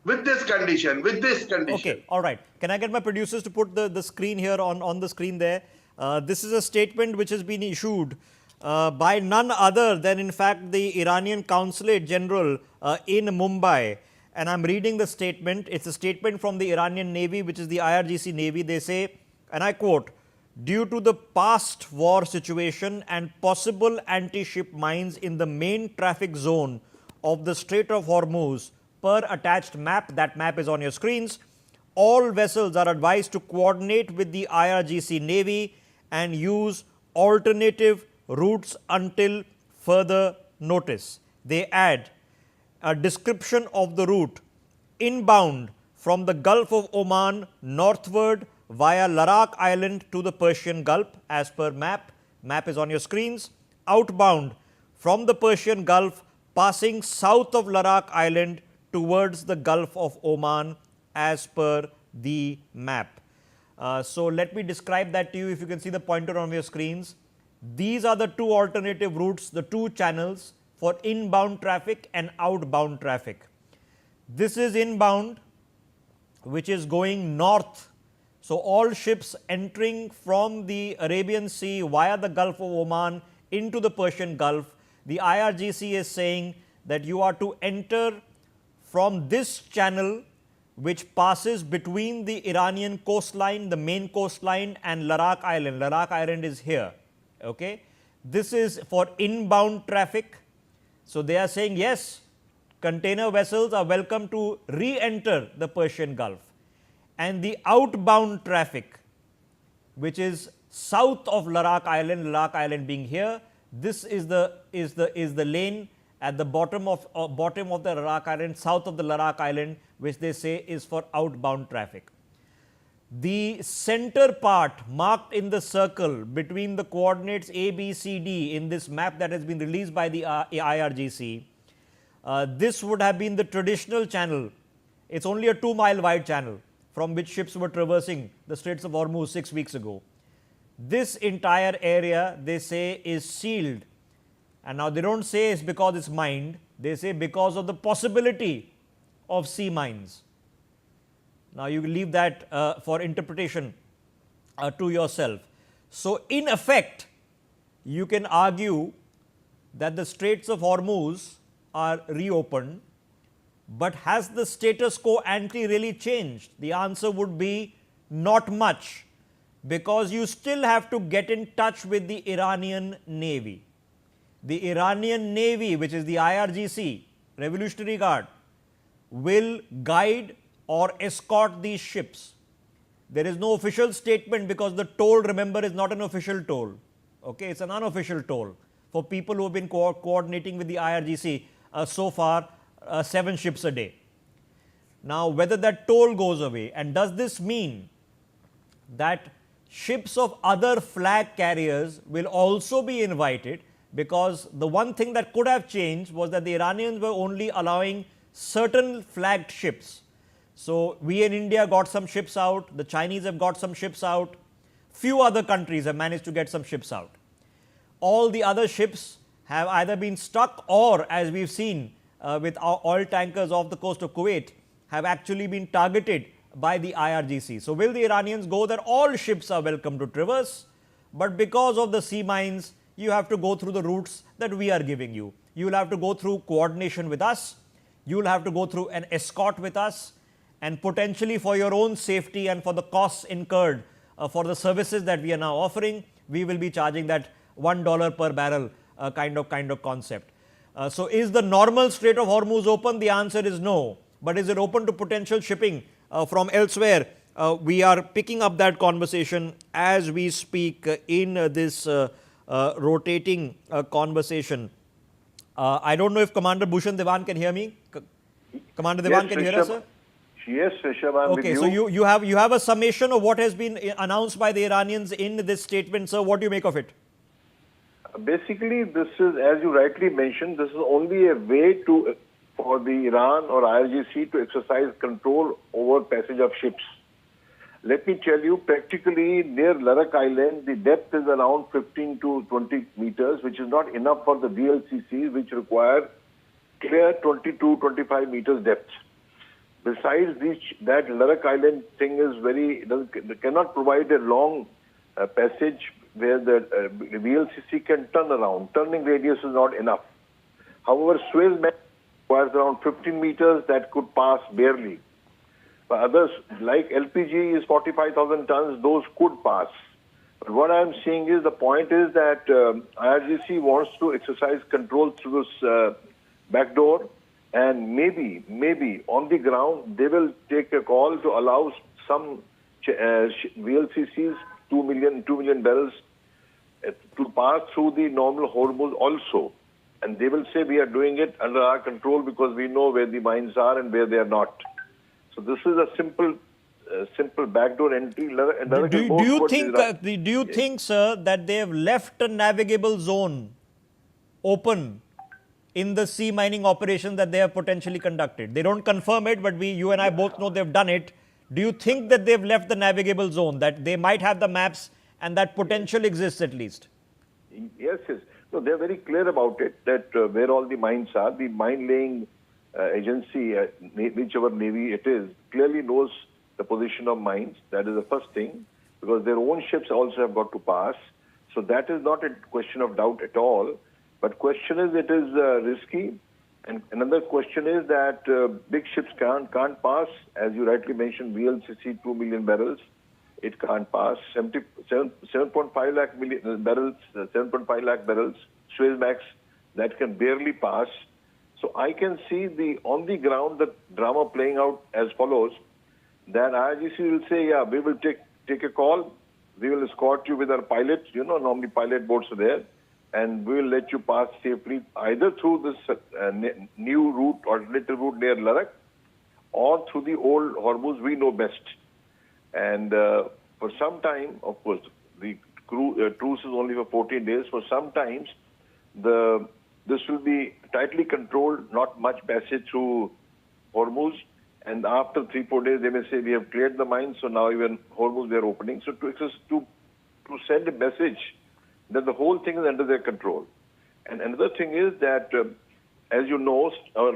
with this condition, with this condition. Okay, all right. Can I get my producers to put the screen here on the screen there? This is a statement which has been issued by none other than, in fact, the Iranian Consulate General in Mumbai. And I'm reading the statement. It's a statement from the Iranian Navy, which is the IRGC Navy. They say, and I quote, "Due to the past war situation and possible anti-ship mines in the main traffic zone of the Strait of Hormuz, per attached map," that map is on your screens, "all vessels are advised to coordinate with the IRGC Navy and use alternative routes until further notice." They add a description of the route: inbound from the Gulf of Oman northward via Larak Island to the Persian Gulf as per map. Map is on your screens. Outbound from the Persian Gulf passing south of Larak Island towards the Gulf of Oman as per the map. So let me describe that to you. If you can see the pointer on your screens, these are the two alternative routes, the two channels for inbound traffic and outbound traffic. This is inbound, which is going north. So all ships entering from the Arabian Sea via the Gulf of Oman into the Persian Gulf, the IRGC is saying that you are to enter from this channel, which passes between the Iranian coastline, the main coastline, and Larak Island. Larak Island is here. Okay, this is for inbound traffic. So they are saying, yes, container vessels are welcome to re-enter the Persian Gulf. And the outbound traffic, which is south of Larak Island being here, this is the lane at the bottom of the Larak Island, south of the Larak Island, which they say is for outbound traffic. The center part marked in the circle between the coordinates A, B, C, D in this map that has been released by the IRGC, this would have been the traditional channel. It's only a 2-mile wide channel from which ships were traversing the Straits of Hormuz 6 weeks ago. This entire area, they say, is sealed. And now they don't say it's because it's mined, they say because of the possibility of sea mines. Now you leave that for interpretation to yourself. So in effect, you can argue that the Straits of Hormuz are reopened, but has the status quo ante really changed? The answer would be not much, because you still have to get in touch with the Iranian Navy. The Iranian Navy, which is the IRGC, Revolutionary Guard, will guide or escort these ships. There is no official statement because the toll, remember, is not an official toll. Okay, it's an unofficial toll for people who have been coordinating with the IRGC so far, 7 ships a day. Now, whether that toll goes away, and does this mean that ships of other flag carriers will also be invited? Because the one thing that could have changed was that the Iranians were only allowing certain flagged ships. So we in India got some ships out, the Chinese have got some ships out, few other countries have managed to get some ships out. All the other ships have either been stuck or, as we've seen with our oil tankers off the coast of Kuwait, have actually been targeted by the IRGC. So will the Iranians go that all ships are welcome to traverse, but because of the sea mines, you have to go through the routes that we are giving you. You will have to go through coordination with us, you will have to go through an escort with us, and potentially for your own safety and for the costs incurred for the services that we are now offering, we will be charging that $1 per barrel kind of concept. So is the normal Strait of Hormuz open? The answer is no. But is it open to potential shipping from elsewhere? We are picking up that conversation as we speak in this rotating conversation. I don't know if Commander Bhushan Dewan can hear me. Commander Dewan, can you hear us, sir? Yes, Rishabh, I'm with you. Okay, so you have a summation of what has been announced by the Iranians in this statement, sir. What do you make of it? Basically, this is, as you rightly mentioned, this is only a way for the Iran or IRGC to exercise control over passage of ships. Let me tell you, practically near Larak Island, the depth is around 15 to 20 meters, which is not enough for the VLCCs, which require clear 22, 25 meters depth. Besides that Ladakh Island thing is cannot provide a long passage where the VLCC can turn around. Turning radius is not enough. However, Suez requires around 15 meters that could pass barely. But others, like LPG is 45,000 tons, those could pass. But what I'm seeing is the point is that IRGC wants to exercise control through this back door, and maybe on the ground they will take a call to allow some VLCCs 2 million barrels to pass through the normal Hormuz also. And they will say we are doing it under our control because we know where the mines are and where they are not. So this is a simple backdoor entry. Do you think, sir, that they have left a navigable zone open in the sea mining operation that they have potentially conducted? They don't confirm it, but you and I both know they've done it. Do you think that they've left the navigable zone, that they might have the maps and that potential exists at least? Yes. No, they're very clear about it, that where all the mines are. The mine laying agency, whichever navy it is, clearly knows the position of mines. That is the first thing, because their own ships also have got to pass. So that is not a question of doubt at all. But question is, it is risky. And another question is that big ships can't pass. As you rightly mentioned, VLCC 2 million barrels, it can't pass. 7.5 lakh barrels, Suezmax, that can barely pass. So I can see on the ground the drama playing out as follows: that IRGC will say, yeah, we will take a call. We will escort you with our pilot. Normally pilot boats are there. And we will let you pass safely either through this new route, alternative route near Ladakh, or through the old Hormuz. We know best. And for some time, of course, the truce is only for 14 days. For some times, this will be tightly controlled, not much passage through Hormuz. And after 3-4 days, they may say, we have cleared the mines, so now even Hormuz they are opening. So to send a message that the whole thing is under their control. And another thing is that, as you know, our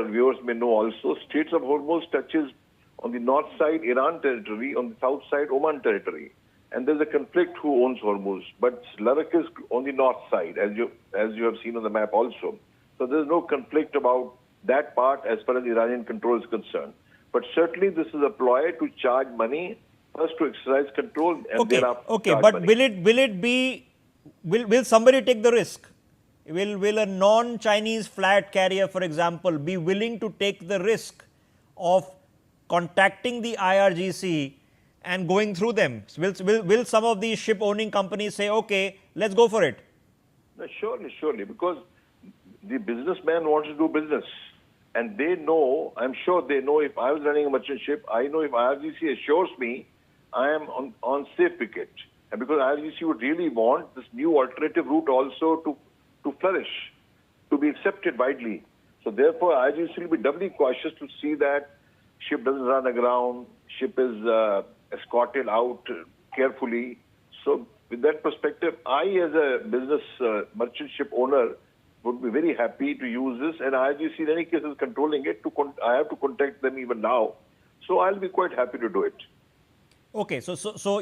viewers may know also, Straits of Hormuz touches on the north side Iran territory, on the south side Oman territory. And there's a conflict who owns Hormuz. But Ladakh is on the north side, as you have seen on the map also. So there's no conflict about that part as far as Iranian control is concerned. But certainly this is a ploy to charge money, first to exercise control, and thereafter charge but money. will somebody take the risk? Will a non-Chinese flat carrier, for example, be willing to take the risk of contacting the IRGC and going through them? Will some of these ship-owning companies say, okay, let's go for it? No, surely, because the businessman wants to do business. And they know, I'm sure they know, if I was running a merchant ship, I know if IRGC assures me I am on safe wicket. And because IRGC would really want this new alternative route also to flourish, to be accepted widely. So therefore, IRGC will be doubly cautious to see that ship doesn't run aground, ship is escorted out carefully. So with that perspective, I as a business merchant ship owner would be very happy to use this, and IRGC in any case is controlling it. I have to contact them even now. So I'll be quite happy to do it. Okay, so